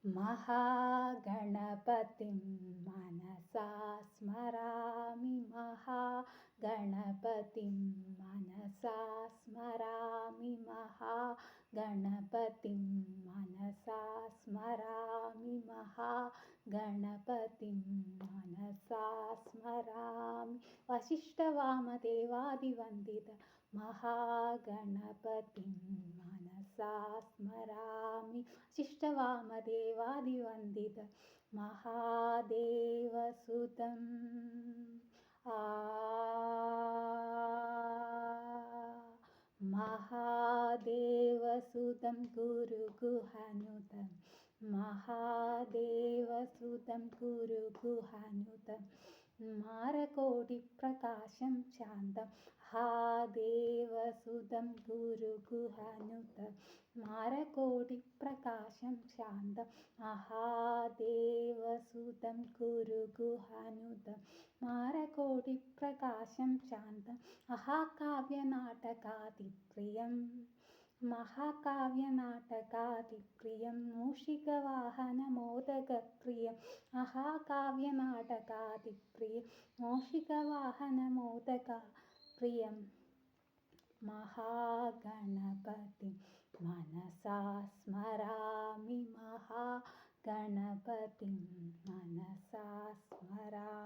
महागणपतिं मनसा स्मरामि महागणपतिं मनसा स्मरामि महागणपतिं मनसा स्मरामि महागणपतिं मनसा स्मरामि वसिष्ठवामदेवादिवन्दित महागणपतिं मनसा स्मरामि वसिष्ठवामदेवादिवन्दित महादेवसुतं महादेवसुतं गुरुगुहनुतं महादेवसुतं गुरुगुहनुतं मारकोटिप्रकाशं शान्तं महादेवसुतं गुरुगुहनुतं मारकोटिप्रकाशं शान्तं महादेवसुतं गुरुगुहनुतं मारकोटिप्रकाशं शान्तं महाकाव्यनाटकादिप्रियं मूषिकवाहनमोदकप्रियं महाकाव्यनाटकादिप्रियं मूषिकवाहनमोदकप्रियं महागणपतिं मनसा स्मरामि महागणपतिं मनसा स्मरामि।